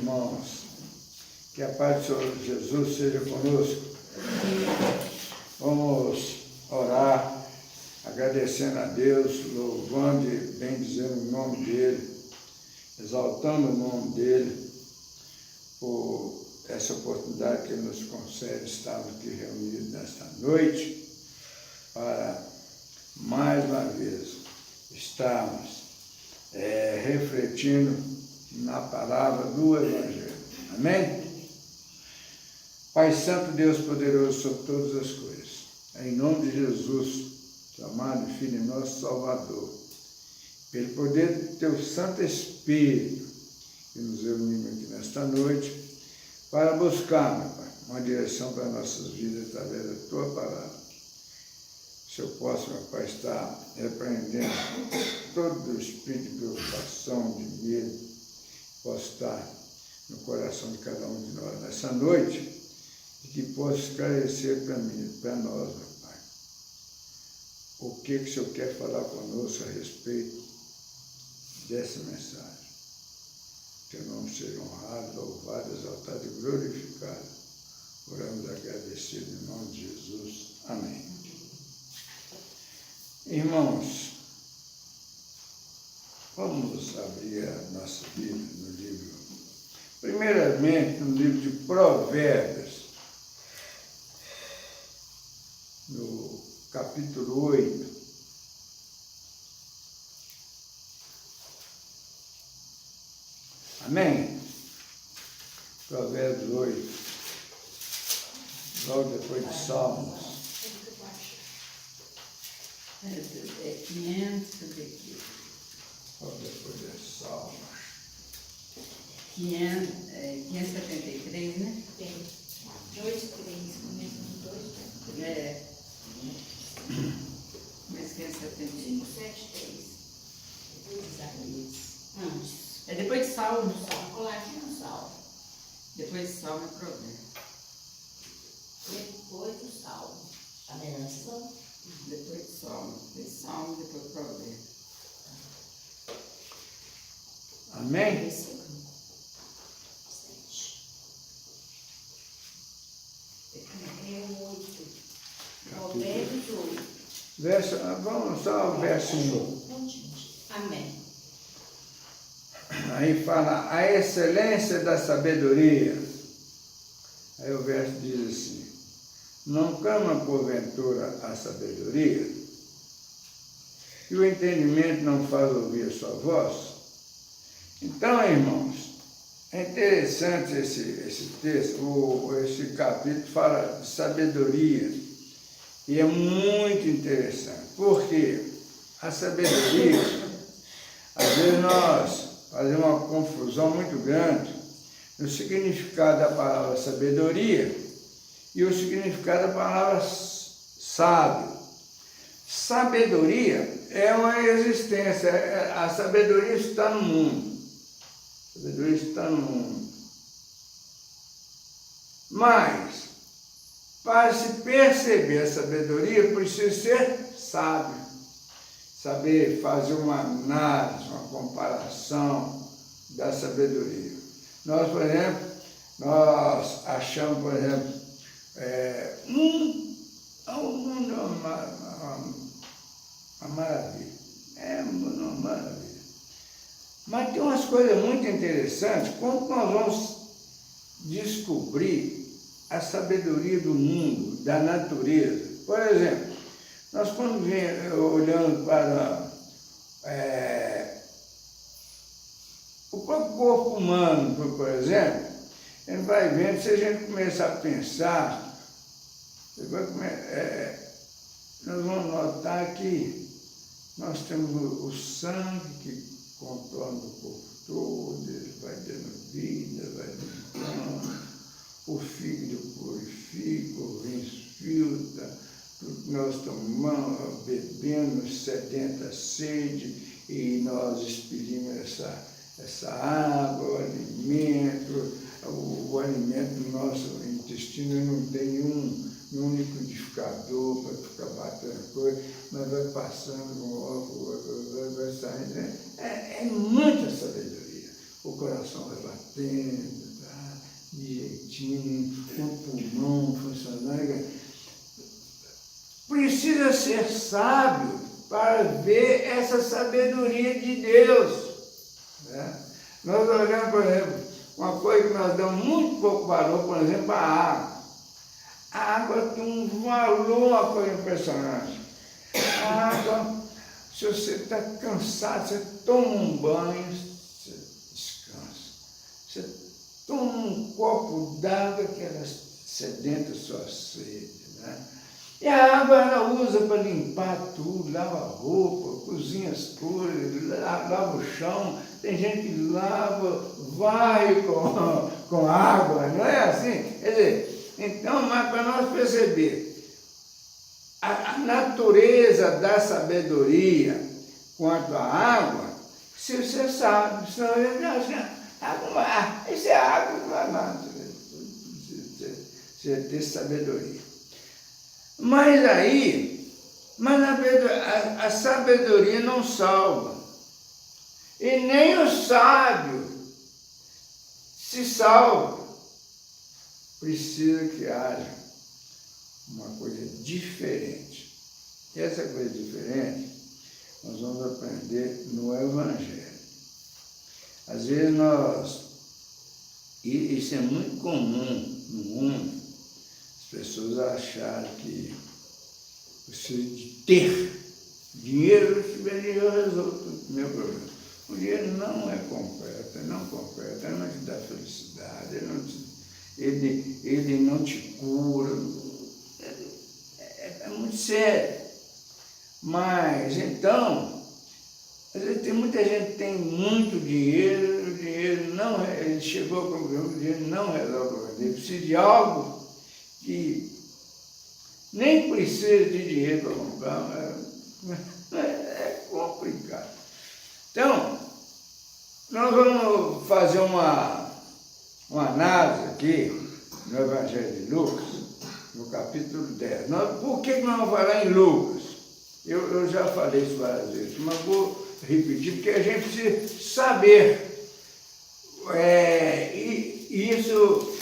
irmãos. Que a paz do Senhor Jesus seja conosco. Vamos orar, agradecendo a Deus, louvando e bendizendo o nome dEle, exaltando o nome dEle, por essa oportunidade que Ele nos concede. Estamos aqui reunidos nesta noite para, mais uma vez, estarmos refletindo na palavra do Evangelho. Amém? Pai Santo, Deus poderoso sobre todas as coisas, em nome de Jesus, teu amado Filho e nosso Salvador, pelo poder do teu Santo Espírito, que nos reunimos aqui nesta noite, para buscar, meu Pai, uma direção para nossas vidas através da tua palavra. Se eu posso, meu Pai, estar repreendendo todo o espírito de preocupação, de medo, possa estar no coração de cada um de nós nessa noite, e que possa esclarecer para mim, para nós, meu Pai, o que o Senhor quer falar conosco a respeito dessa mensagem. Teu nome seja honrado, louvado, exaltado e glorificado. Oramos agradecidos em nome de Jesus. Amém. Irmãos, vamos abrir a nossa Bíblia no livro, primeiramente no livro de Provérbios, no capítulo 8. Amém? Provérbios 8, logo depois de Salmos. É 500 aqui. Logo depois de Salmos. 573, né? Tem 2, 3, começa no 2, né? É. Mas 573. 5, 7, 3. Depois de Isaías. Antes. É depois de Salmo. Coladinho no Salmo. Depois de Salmo é Provérbios. Depois do Salmo. Tá vendo antes não? Depois de Salmo. Depois de Salmo, depois de Provérbios. Amém? Versículo 7. É o 8. Provérbios 8. Vamos só o versinho. Amém. Aí fala, a excelência da sabedoria. Aí o verso diz assim, não clama porventura a sabedoria, e o entendimento não faz ouvir a sua voz. Então, irmãos, é interessante esse texto, esse capítulo fala de sabedoria, e é muito interessante, porque a sabedoria, às vezes nós fazemos uma confusão muito grande no significado da palavra sabedoria e o significado da palavra sábio. Sabedoria é uma existência, a sabedoria está no mundo. A sabedoria está no mundo. Mas, para se perceber a sabedoria, precisa ser sábio. Saber fazer uma análise, uma comparação da sabedoria. Nós, por exemplo, nós achamos, por exemplo, o mundo é uma maravilha. É uma maravilha. Mas tem umas coisas muito interessantes, como nós vamos descobrir a sabedoria do mundo, da natureza. Por exemplo, nós quando olhando para o próprio corpo humano, por exemplo, a gente vai vendo, se a gente começar a pensar, nós vamos notar que nós temos o sangue que contorna o corpo todo, ele vai dando vida, vai dando o fígado purifica, o rins filtra, tudo que nós tomamos, bebemos, sedenta sede, e nós expedimos essa água, o alimento do nosso intestino não tem nenhum liquidificador para ficar batendo coisa, mas vai passando um ovo, vai saindo. É muita sabedoria. o coração vai batendo, tá? De jeitinho, o pulmão funcionando. Precisa ser sábio para ver essa sabedoria de Deus. Né? Nós olhamos, por exemplo, uma coisa que nós damos muito pouco valor, por exemplo, a água. A água tem um valor, uma coisa impressionante. A água, se você está cansado, você toma um banho, você descansa. Você toma um copo d'água que ela sedenta a sua sede. Né? E a água ela usa para limpar tudo, lava a roupa, cozinha as coisas, lava o chão. Tem gente que lava, vai com água, não é assim? Quer dizer, então, mas para nós perceber a natureza da sabedoria quanto à água, se você sabe, senão ele acha, isso é água, não é nada. Você ter sabedoria. Mas a sabedoria não salva. E nem o sábio se salva. Precisa que haja uma coisa diferente. E essa coisa diferente nós vamos aprender no Evangelho. Às vezes e isso é muito comum no mundo, as pessoas acharem que precisa de ter dinheiro, se tiver dinheiro eu resolvo o meu problema. O dinheiro não é completo, ele não te dá felicidade, ele não te cura, é muito sério. Mas, então, às vezes tem muita gente que tem muito dinheiro, o dinheiro não, ele chegou à conclusão que o dinheiro não resolve o problema, ele precisa de algo que nem precisa de dinheiro para comprar, é complicado. Então, nós vamos fazer uma análise aqui no Evangelho de Lucas, no capítulo 10. Por que nós vamos falar em Lucas? Eu já falei isso várias vezes, mas vou repetir, porque a gente precisa saber. E isso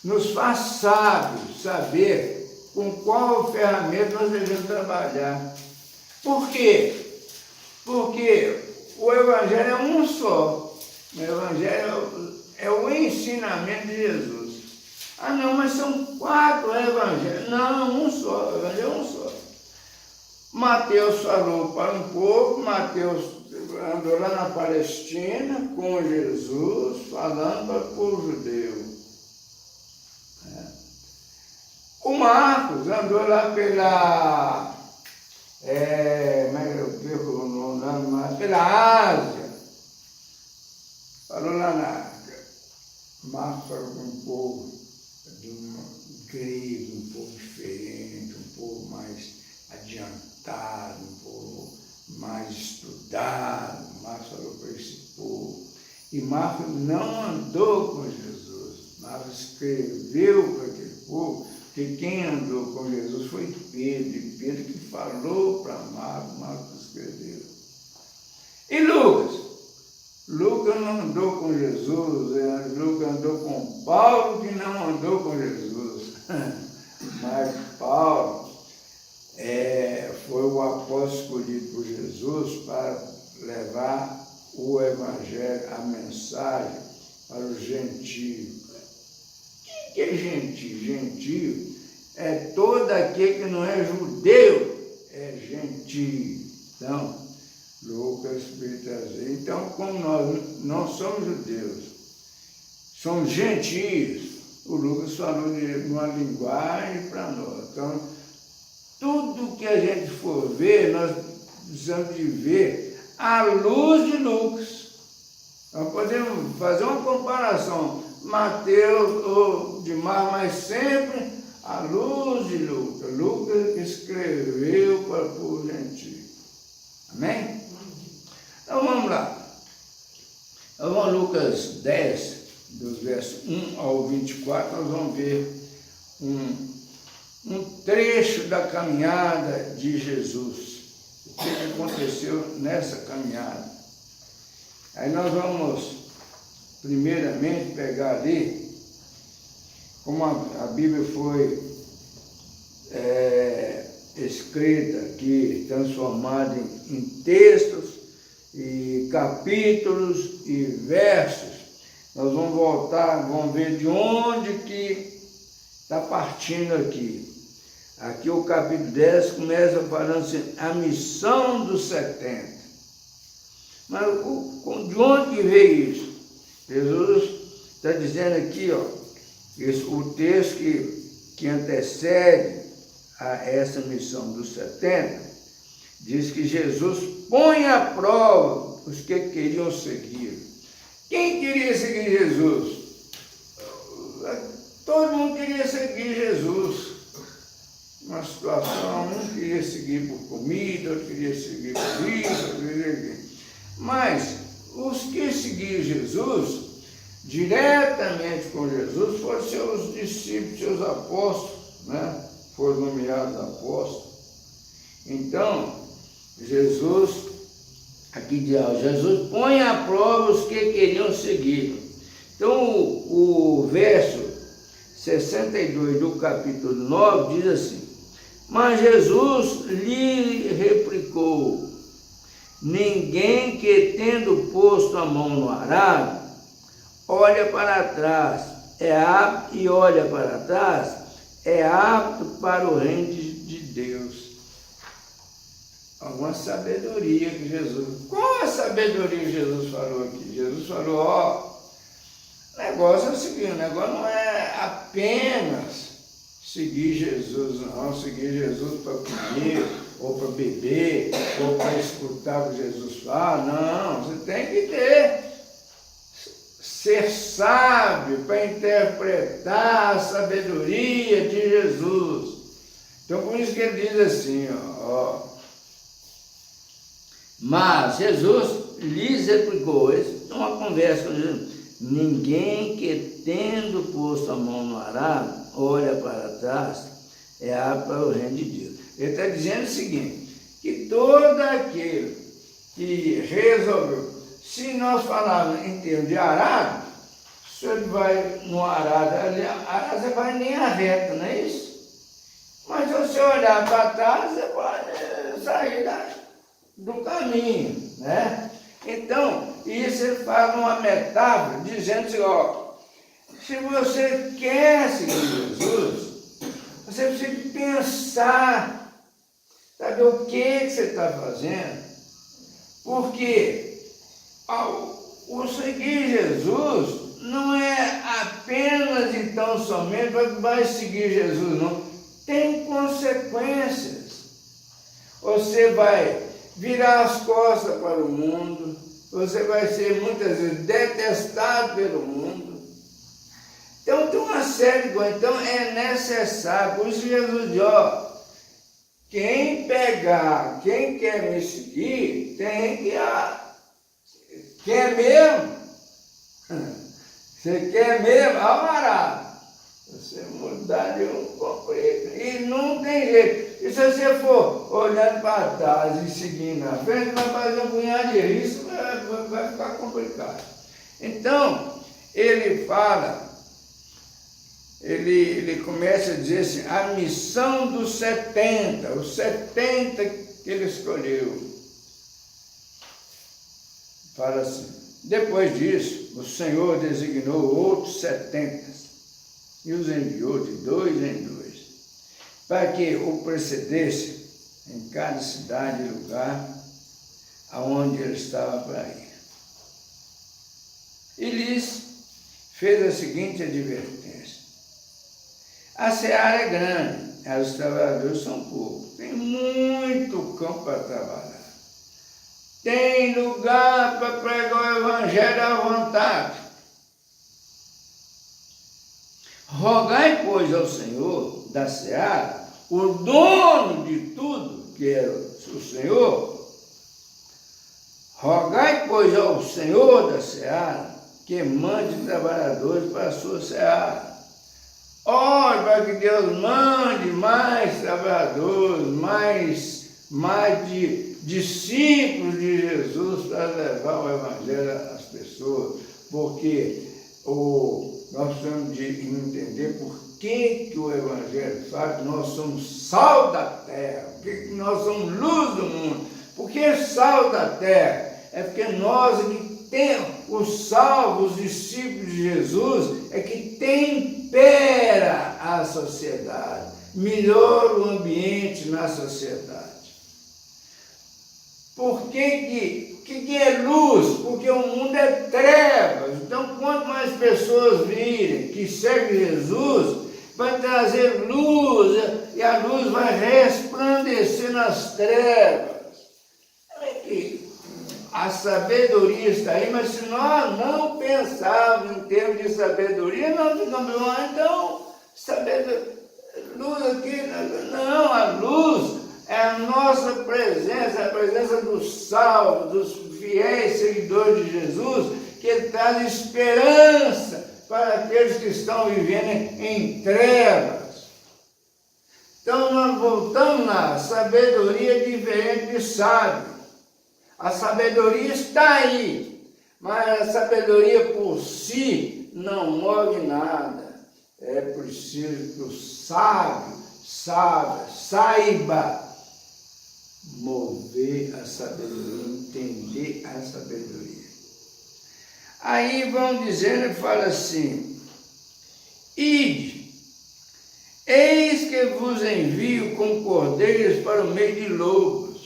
nos faz sábios, saber com qual ferramenta nós devemos trabalhar. Por quê? Porque o Evangelho é um só. O Evangelho é o ensinamento de Jesus. Ah, não, mas são 4 evangelhos. Não, um só. O Evangelho é um só. Mateus falou para um povo, Mateus andou lá na Palestina com Jesus, falando para o povo judeu. O Marcos andou lá pela Ásia, falou lá Marcos falou com um povo grego, um povo diferente, um povo mais adiantado, um povo mais estudado. Marcos falou para esse povo. E Marcos não andou com Jesus, Marcos escreveu para aquele povo, porque quem andou com Jesus foi Pedro, e Pedro que falou para Marcos, Marcos escreveu. E Lucas não andou com Jesus, Lucas andou com Paulo, que não andou com Jesus. Mas Paulo foi o apóstolo escolhido por Jesus para levar o Evangelho, a mensagem para os gentios. O que é gentio? Gentio é todo aquele que não é judeu, é gentio. Então, Lucas veio trazer. Então, como nós não somos judeus, somos gentios, o Lucas falou de uma linguagem para nós. Então, tudo que a gente for ver, nós precisamos de ver à luz de Lucas. Nós podemos fazer uma comparação, Mateus ou de Marcos, mas sempre à luz de Lucas. Lucas escreveu para o povo gentio. Amém? Então vamos lá. Nós vamos a Lucas 10, dos versos 1 ao 24, nós vamos ver um trecho da caminhada de Jesus. O que aconteceu nessa caminhada. Aí nós vamos primeiramente pegar ali, como a Bíblia foi escrita aqui, transformada em textos e capítulos e versos, nós vamos voltar, vamos ver de onde que está partindo aqui. Aqui o capítulo 10 começa falando assim, a missão dos 70. Mas de onde que veio isso? Jesus está dizendo aqui, ó, o texto que antecede a essa missão dos 70, diz que Jesus põe à prova os que queriam seguir. Quem queria seguir Jesus? Todo mundo queria seguir Jesus. Uma situação, um queria seguir por comida, outro queria seguir por isso, outro queria seguir. Mas os que seguiam Jesus, diretamente com Jesus, foram seus discípulos, seus apóstolos, né? Foram nomeados apóstolos. Então, Jesus, aqui diz, Jesus põe à prova os que queriam seguir. Então, o verso 62 do capítulo 9 diz assim, mas Jesus lhe replicou, ninguém que tendo posto a mão no arado, olha para trás, olha para trás, é apto para o reino de Deus. Alguma sabedoria que Jesus... Qual a sabedoria que Jesus falou aqui? Jesus falou, o negócio é o seguinte, o negócio não é apenas seguir Jesus, não, seguir Jesus para comer, ou para beber, ou para escutar o que Jesus fala, não, você tem que ser sábio para interpretar a sabedoria de Jesus. Então, por isso que ele diz assim, mas Jesus lhes replicou, uma conversa com Jesus, ninguém que tendo posto a mão no arado, olha para trás, é apto para o reino de Deus. Ele está dizendo o seguinte, que todo aquele que resolveu, se nós falarmos em termos de arado, se ele vai no arado, arado você vai em linha reta, não é isso? Mas se você olhar para trás, você pode sair do caminho, né? Então, isso ele faz uma metáfora, dizendo assim, se você quer seguir Jesus, você precisa pensar, saber o que você está fazendo, porque o seguir Jesus não é apenas então somente vai seguir Jesus, não. Tem consequências. Você vai virar as costas para o mundo, você vai ser muitas vezes detestado pelo mundo. Então tem uma série de coisas, então é necessário, por isso Jesus diz, quem quer me seguir, tem que, quer mesmo? Você quer mesmo? Amarado. Você mudar de um comprido. E não tem jeito. E se você for olhando para trás e seguindo na frente, vai fazer um punhado de risco, vai ficar complicado. Então, ele fala, ele começa a dizer assim, a missão dos 70, os 70 que ele escolheu. Fala assim, depois disso, o Senhor designou outros 70 e os enviou de 2 em 2, para que o precedesse em cada cidade e lugar aonde ele estava para ir. E lhes fez a seguinte advertência, a seara é grande, os trabalhadores são poucos, tem muito campo para trabalhar, tem lugar para pregar o evangelho à vontade. Rogai, pois, ao Senhor da seara, o dono de tudo, que é o Senhor, rogai, pois, ao Senhor da seara, que mande trabalhadores para a sua seara. Ore para que Deus mande mais trabalhadores, mais discípulos de Jesus para levar o evangelho às pessoas, porque nós precisamos de entender por que o Evangelho fala que nós somos sal da terra, que nós somos luz do mundo. Por que sal da terra? É porque nós que temos os salvos, os discípulos de Jesus, é que tempera a sociedade, melhora o ambiente na sociedade. Por que é luz? Porque o mundo é trevas. Então, quanto mais pessoas virem que seguem Jesus, vai trazer luz, e a luz vai resplandecer nas trevas. Olha aqui, a sabedoria está aí, mas se nós não pensarmos em termos de sabedoria, nós ficamos, então, sabedoria, luz aqui, não, a luz é a nossa presença, a presença dos salvos, dos fiéis seguidores de Jesus, que ele traz esperança para aqueles que estão vivendo em trevas. Então nós voltamos lá, sabedoria diferente de sábio. A sabedoria está aí, mas a sabedoria por si não move nada. É preciso que o sábio saiba mover a sabedoria, entender a sabedoria. Aí vão dizendo, fala assim: ide, eis que vos envio com cordeiros para o meio de lobos.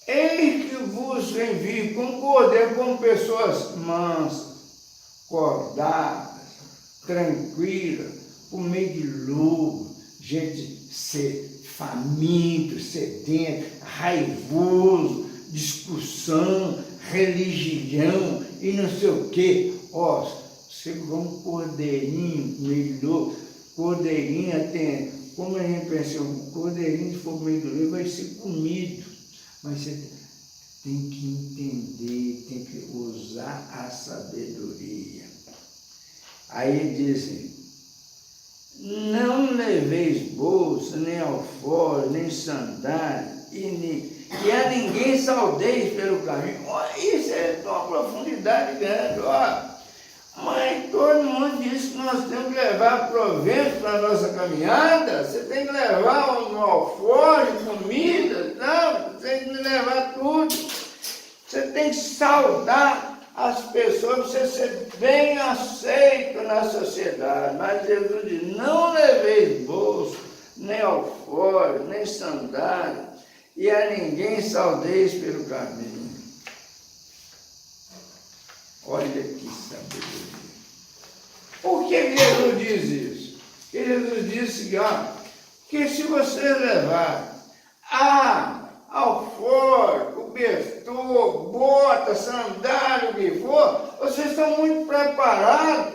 Eis que vos envio com cordeiros, como pessoas mansas, cordadas, tranquilas, por meio de lobos, gente faminto, sedento, raivoso, discussão, religião e não sei o quê. Chegou um cordeirinho meio louco, cordeirinho tem, como a gente pensa, um cordeirinho se for meio louco vai ser comido, mas você tem que entender, tem que usar a sabedoria. Aí dizem: não leveis bolsa, nem alforje, nem sandália, e a ninguém saudeis pelo caminho. Isso é de uma profundidade grande. Mas todo mundo diz que nós temos que levar provento para a nossa caminhada. Você tem que levar um alforje, comida, não, você tem que levar tudo. Você tem que saudar as pessoas, você ser bem aceito na sociedade. Mas Jesus diz: não leveis bolsa, nem alforje, nem sandália, e a ninguém saudeis pelo caminho. Olha que sabedoria. Por que Jesus diz isso? Porque Jesus disse que se você levar alforje, cobertor, bota, sandália, o que for, vocês estão muito preparados.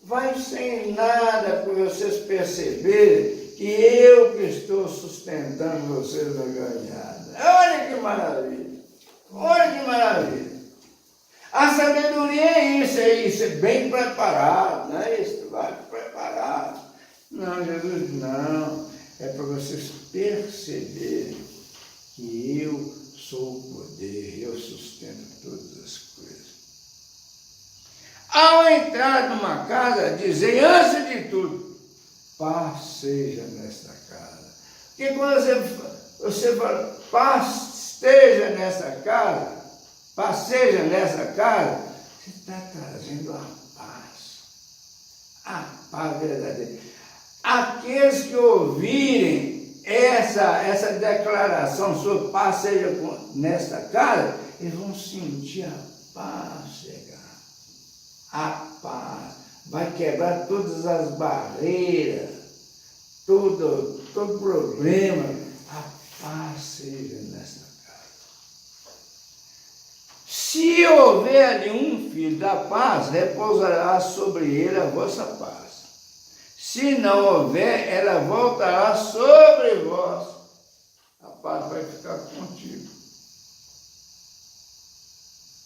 Vai sem nada para vocês perceberem que eu que estou sustentando vocês na caminhada. Olha que maravilha! Olha que maravilha! A sabedoria é isso, é bem preparado, não é isso? Vai preparado. Não, Jesus, não. É para vocês perceberem que eu sou o poder, eu sustento todas as coisas. Ao entrar numa casa, dizei antes de tudo: paz seja nesta casa. Porque quando você fala, paz esteja nessa casa, paz seja nessa casa, você está trazendo a paz verdadeira. Aqueles que ouvirem essa declaração sobre paz seja nesta casa, eles vão sentir a paz chegar. A paz vai quebrar todas as barreiras, todo problema. A paz seja nesta casa. Se houver ali um filho da paz, repousará sobre ele a vossa paz. Se não houver, ela voltará sobre vós. A paz vai ficar contigo.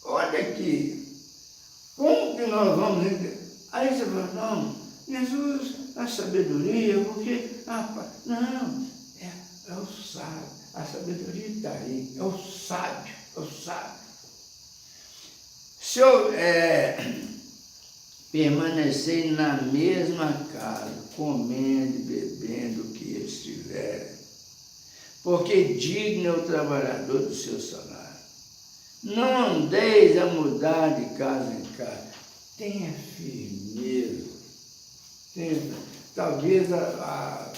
Olha aqui. Como que nós vamos entender? Aí você fala: não, Jesus, a sabedoria, porque a paz. Não, é o sábio. A sabedoria está aí. É o sábio. Se eu permanecer na mesma casa, comendo e bebendo o que eles tiverem, porque digno é o trabalhador do seu salário. Não andeis a mudar de casa em casa. Tenha firmeza. Talvez a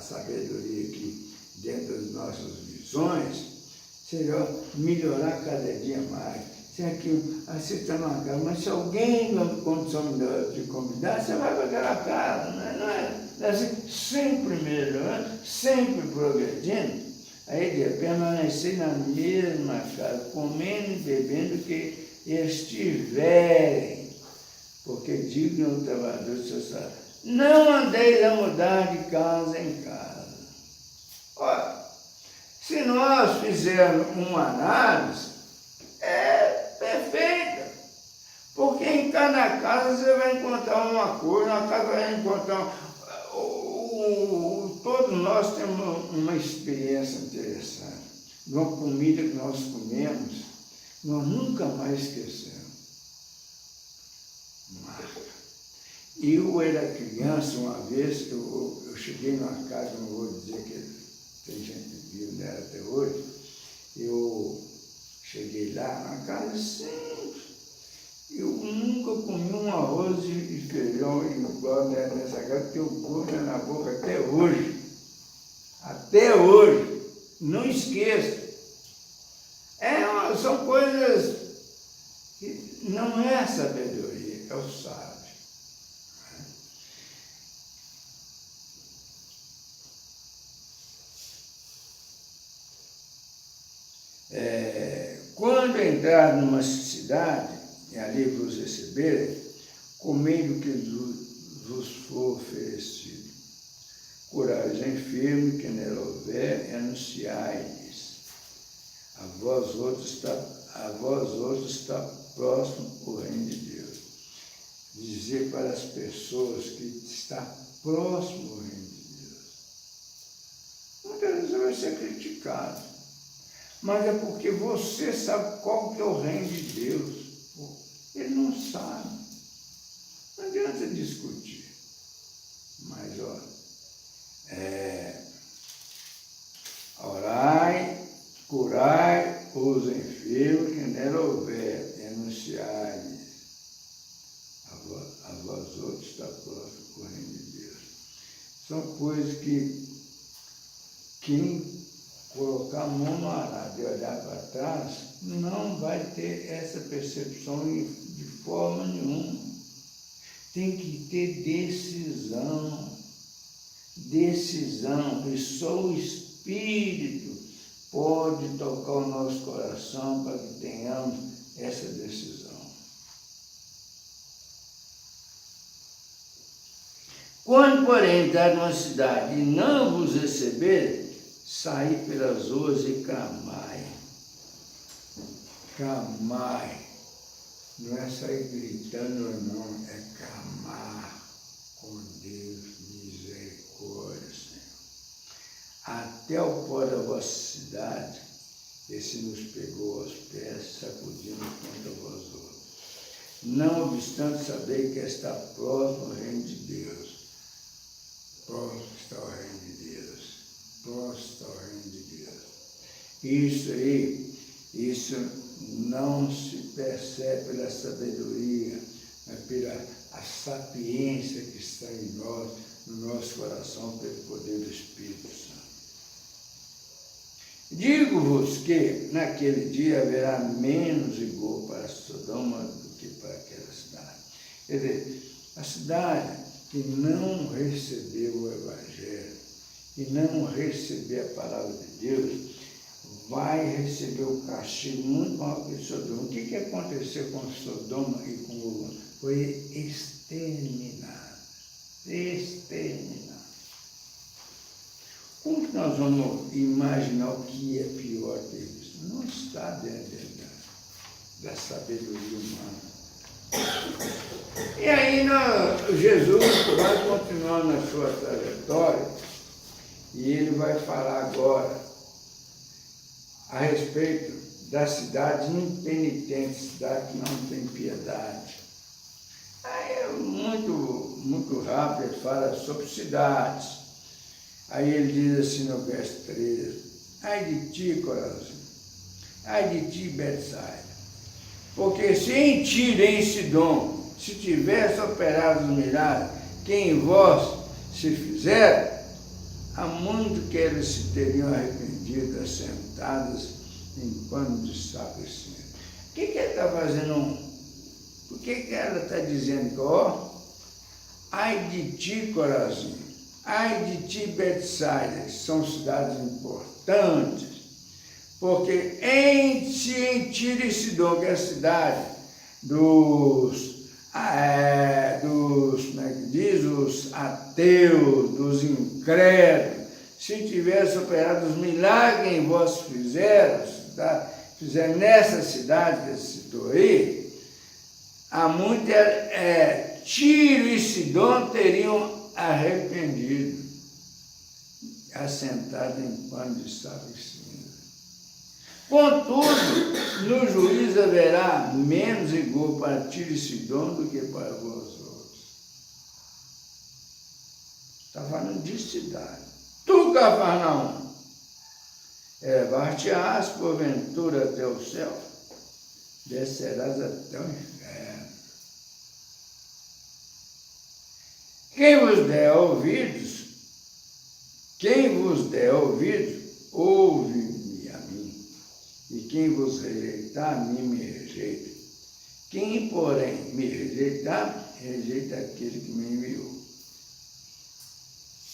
sabedoria aqui dentro das nossas visões seja melhorar cada dia mais. Se aqui, você está numa casa, mas se alguém não condição de convidar, você vai para aquela casa, não é assim, sempre melhorando, sempre progredindo. Aí ele ia permanecer na mesma casa, comendo e bebendo que eles tiverem, porque digno é o trabalhador do seu salário. Não andeis a mudar de casa em casa. Olha, se nós fizermos uma análise, é perfeita, porque em cada casa você vai encontrar uma coisa, na casa vai encontrar... Todos nós temos uma experiência interessante, de uma comida que nós comemos, nós nunca mais esquecemos. Marca. Eu era criança, uma vez, eu cheguei numa casa, não vou dizer que tem gente que vive nela até hoje, eu cheguei lá, uma casa simples, eu nunca comi um arroz e feijão igual nessa casa, que eu como na boca até hoje. Até hoje. Não esqueça. São coisas que não é a sabedoria, é o sábio. Quando entrar numa cidade, e ali vos receberem, comei do que vos for oferecido. Curai os enfermos, que nela houver, e anunciai-lhes. A vós outros está próximo o reino de Deus. Dizer para as pessoas que está próximo o reino de Deus. Muitas vezes vai ser criticado, mas é porque você sabe qual que é o reino de Deus. Ele não sabe. Não adianta discutir. Mas, orai, curai os enfermos que nela houver, e anunciai-lhes. A vós outros está próximo o reino de Deus. São coisas que quem colocar a mão no arado e olhar para trás, não vai ter essa percepção de forma nenhuma. Tem que ter decisão. Decisão. E só o Espírito pode tocar o nosso coração para que tenhamos essa decisão. Quando, porém, entrar numa cidade e não vos receber, saí pelas ruas e clamai. Clamai. Não é sair gritando, não. É clamar com Deus, misericórdia, Senhor. Até o pó da vossa cidade, esse nos pegou aos pés, sacudindo contra vós outros. Não obstante saber que está próximo ao reino de Deus. Próximo está o reino de Deus. Próximo está o reino de Deus. Isso não se percebe pela sabedoria, mas pela a sapiência que está em nós, no nosso coração, pelo poder do Espírito Santo. Digo-vos que naquele dia haverá menos rigor para Sodoma do que para aquela cidade. Quer dizer, a cidade que não recebeu o Evangelho, que não receber a palavra de Deus, vai receber o castigo muito maior que Sodoma. O que aconteceu com Sodoma e com Gomorra? Foi exterminado. Exterminado. Como que nós vamos imaginar o que é pior que isso? Não está dentro da sabedoria humana. E aí Jesus vai continuar na sua trajetória e ele vai falar agora a respeito da cidade impenitente, cidade que não tem piedade. Aí é muito rápido, ele fala sobre cidades. Aí ele diz assim no verso 13, ai de ti, Corazim, ai de ti, Betsaida, porque se em Tiro e em Sidom se tivesse operado os milagres que em vós se fizeram, há muito que eles se teriam arrependido, assentados em pano de saco e cinza. O que ele está fazendo? Por que ela está dizendo que, ó, ai de ti, Corazim, ai de ti, Betsaida, que são cidades importantes, porque em Tiro e Sidom, que é a cidade dos como é que diz, os ateus, dos incrédulos, se tivesse operado os milagres que vós fizeram nessa cidade que ele citou aí, há muito Tiro e Sidom teriam arrependido, assentado em pano de saco e cinza. Contudo, no juízo haverá menos rigor para Tiro e Sidom do que para vós outros. Está falando de cidade. Tu, Cafarnaum, elevar-te-ás porventura até o céu, descerás até o inferno. Quem vos der ouvidos, ouve-me a mim, e quem vos rejeitar, a mim me rejeita. Quem, porém, me rejeitar, rejeita aquele que me enviou.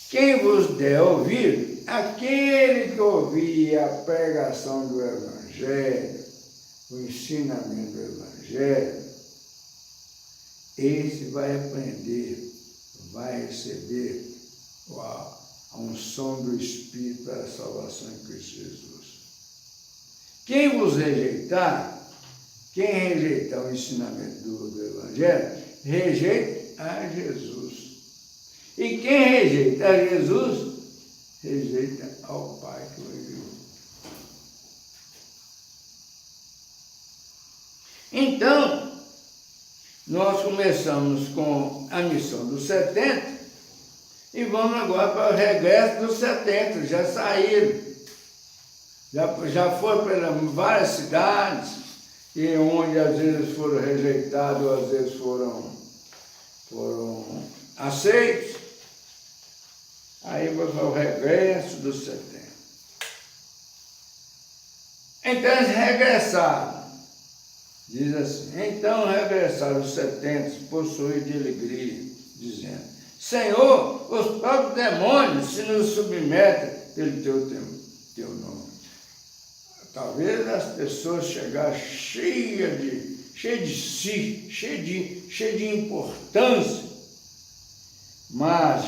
Quem vos der ouvido, aquele que ouvir a pregação do Evangelho, o ensinamento do Evangelho, esse vai aprender, vai receber a unção do Espírito para a salvação em Cristo Jesus. Quem vos rejeitar, quem rejeitar o ensinamento do Evangelho, rejeita a Jesus. E quem rejeita a Jesus, rejeita ao Pai que o enviou. Então, nós começamos com a missão dos 70 e vamos agora para o regresso dos 70, já saíram. Já foram para várias cidades, e onde às vezes foram rejeitados, às vezes foram aceitos. Aí vai para o regresso dos 70. Então eles regressaram. Diz assim, então regressaram os 70, possuídos de alegria, dizendo, Senhor, os próprios demônios se nos submetem pelo teu nome. Talvez as pessoas chegaram cheias de si, cheias de importância. Mas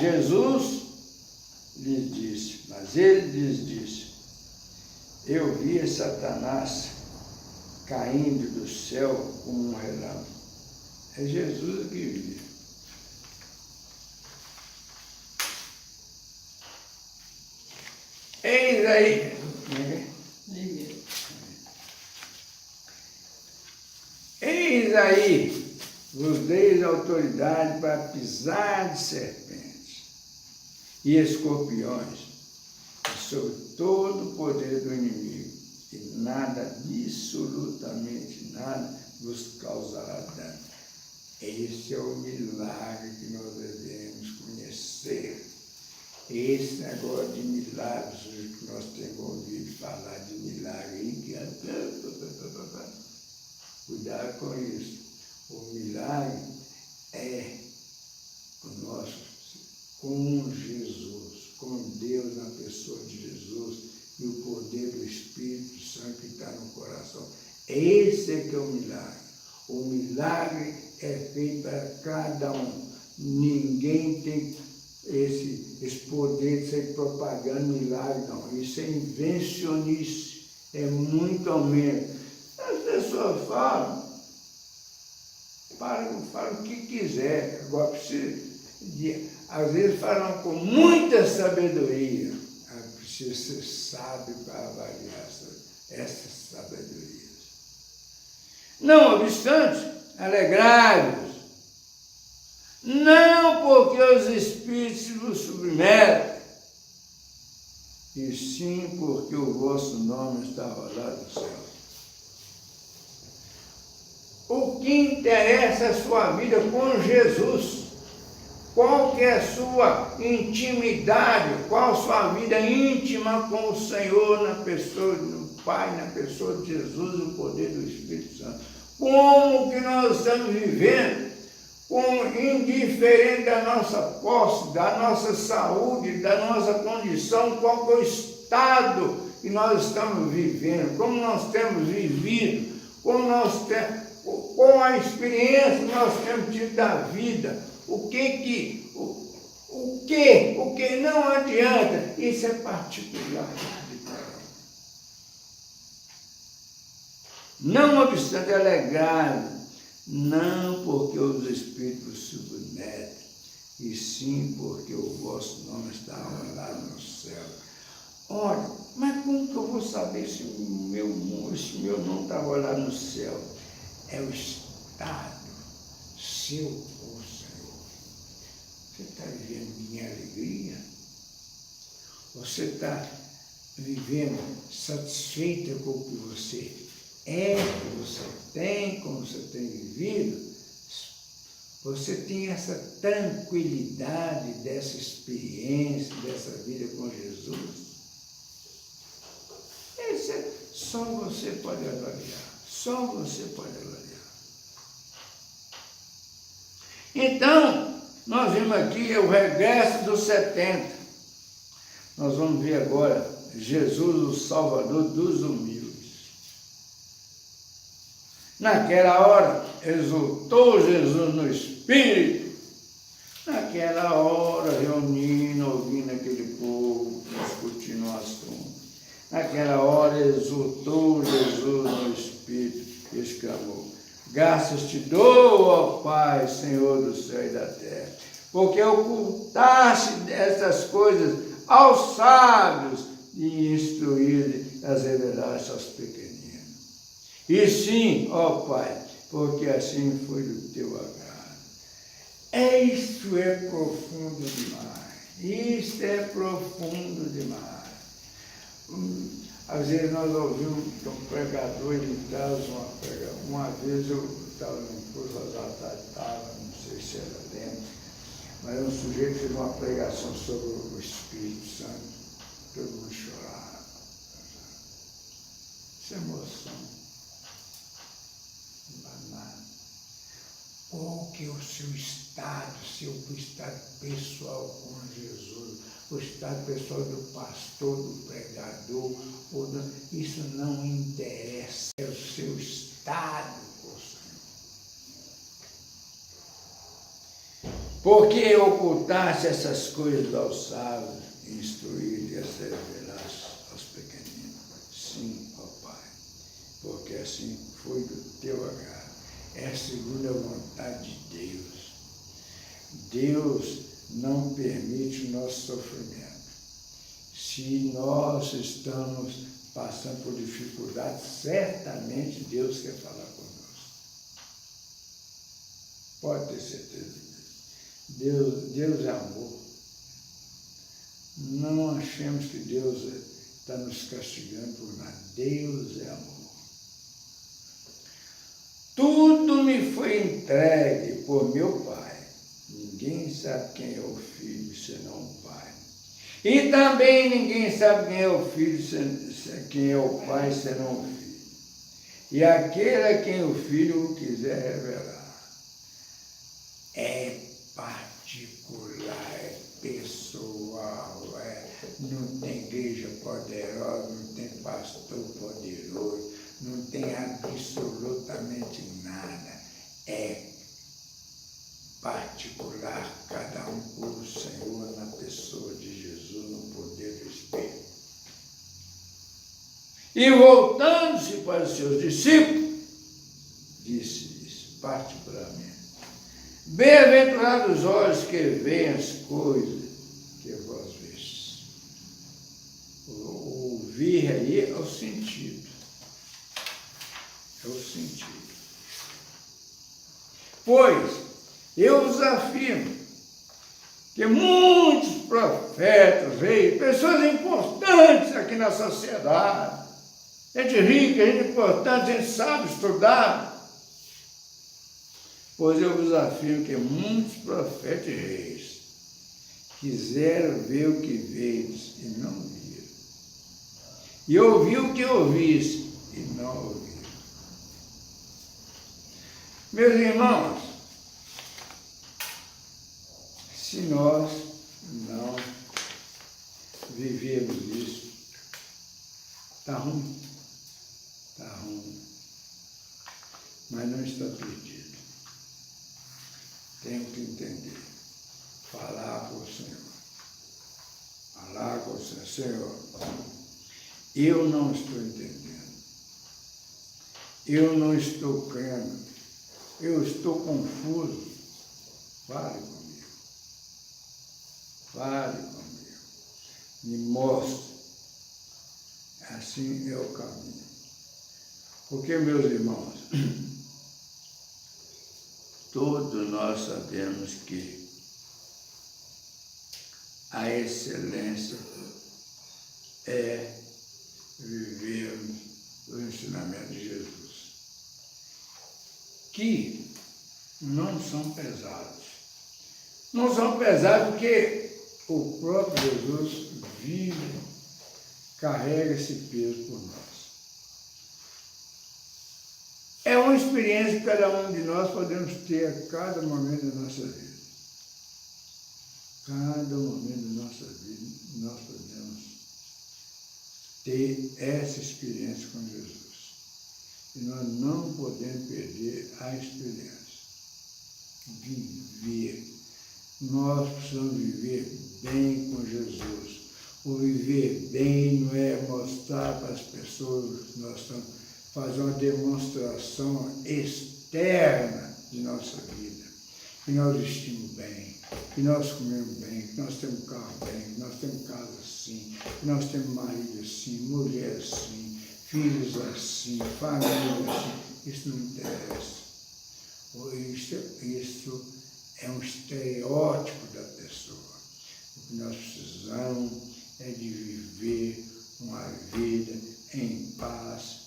ele lhes disse, eu via Satanás caindo do céu como um relâmpago. É Jesus que via. Eis aí. Eis aí, vos deis autoridade para pisar de serpentes e escorpiões, e sobre todo o poder do inimigo, e nada, absolutamente nada, vos causará dano. Esse é o milagre que nós devemos conhecer. Esse negócio de milagres, que nós temos ouvido falar de milagre, cuidado com isso. O milagre é o nosso, com Jesus, com Deus na pessoa de Jesus e o poder do Espírito Santo que está no coração. Esse é que é o milagre. O milagre é feito para cada um. Ninguém tem esse poder de ser propagando milagre, não. Isso é invencionice, é muito aumento. As pessoas falam o que quiser. Agora às vezes falam com muita sabedoria. Precisa ser sábio para avaliar essa sabedoria. Não obstante, alegrai-vos, não porque os espíritos vos submetem, e sim porque o vosso nome está rolado no céu. O que interessa é a sua vida com Jesus. Qual que é a sua intimidade, qual a sua vida íntima com o Senhor na pessoa do Pai, na pessoa de Jesus, o poder do Espírito Santo. Como que nós estamos vivendo, indiferente da nossa posse, da nossa saúde, da nossa condição, qual que é o estado que nós estamos vivendo, como nós temos vivido, como nós temos, com a experiência que nós temos tido da vida, o que não adianta, isso é particular de cada um. Não obstante alegrar, não porque os espíritos se submetem, e sim porque o vosso nome está rolado no céu. Olha, mas como que eu vou saber se o meu nome está rolado no céu? É o estado seu com o Senhor. Você está vivendo em alegria? Você está vivendo satisfeita com o que você é, que você tem, como você tem vivido? Você tem essa tranquilidade dessa experiência, dessa vida com Jesus? Só você pode avaliar. Só você pode avaliar. Então, nós vimos aqui o regresso dos 70. Nós vamos ver agora Jesus, o Salvador dos humildes. Naquela hora, exultou Jesus no Espírito. Naquela hora, reunindo, ouvindo aquele povo, discutindo o assunto. Naquela hora, exultou Jesus no Espírito e exclamou: graças te dou, ó Pai, Senhor do céu e da terra, porque ocultaste estas coisas aos sábios e instruíste, as revelaste aos pequeninos. E sim, ó Pai, porque assim foi do teu agrado. Isso é profundo demais. Isso é profundo demais. Às vezes nós ouvimos que um pregador, ele traz uma pregação. Uma vez eu estava num curso, não sei se era dentro, mas um sujeito fez uma pregação sobre o Espírito Santo. Todo mundo chorava. Isso é emoção. Porque o seu estado pessoal com Jesus, o estado pessoal do pastor, do pregador, isso não interessa, é o seu estado com o Senhor. Porque ocultaste essas coisas aos sábios, instruir e as revelaste aos pequeninos. Sim, ó Pai, porque assim foi do teu agrado. É segundo a vontade de Deus. Deus não permite o nosso sofrimento. Se nós estamos passando por dificuldades, certamente Deus quer falar conosco. Pode ter certeza disso. Deus é amor. Não achemos que Deus está nos castigando por nada. Deus é amor. Tudo me foi entregue por meu Pai. Ninguém sabe quem é o Filho senão o Pai. E também ninguém sabe quem é o Filho, quem é o Pai senão o Filho. E aquele a quem o Filho quiser revelar. É particular, é pessoal, não tem igreja poderosa, não tem pastor poderoso, não tem absolutamente nada. É particular, cada um com o Senhor na pessoa de Jesus, no poder do Espírito. E voltando-se para os seus discípulos, disse-lhes particularmente: bem-aventurados os olhos que veem as coisas que vós veis. O ouvir aí é o sentido. É o sentido. Pois eu vos afirmo que muitos profetas, reis, pessoas importantes aqui na sociedade, gente rica, gente importante, gente sábia, estudada, pois eu vos afirmo que muitos profetas e reis quiseram ver o que vedes e não viram, e ouvir o que ouvis e não ouviram. Meus irmãos, se nós não vivermos isso, está ruim, mas não está perdido. Tenho que entender, falar com o Senhor, Senhor, eu não estou entendendo, eu não estou crendo, eu estou confuso, fale comigo, me mostre, assim é o caminho. Porque, meus irmãos, todos nós sabemos que a excelência é vivermos o ensinamento de Jesus, que não são pesados. Não são pesados porque o próprio Jesus vive, carrega esse peso por nós. É uma experiência que cada um de nós podemos ter a cada momento da nossa vida. Cada momento da nossa vida nós podemos ter essa experiência com Jesus. E nós não podemos perder a experiência. Viver. Nós precisamos viver bem com Jesus. O viver bem não é mostrar para as pessoas que nós estamos fazendo uma demonstração externa de nossa vida. Que nós vestimos bem, que nós comemos bem, que nós temos carro bem, que nós temos casa assim, que nós temos marido assim, mulher assim, filhos assim, família assim. Isso não interessa. Isso é um estereótipo da pessoa. O que nós precisamos é de viver uma vida em paz,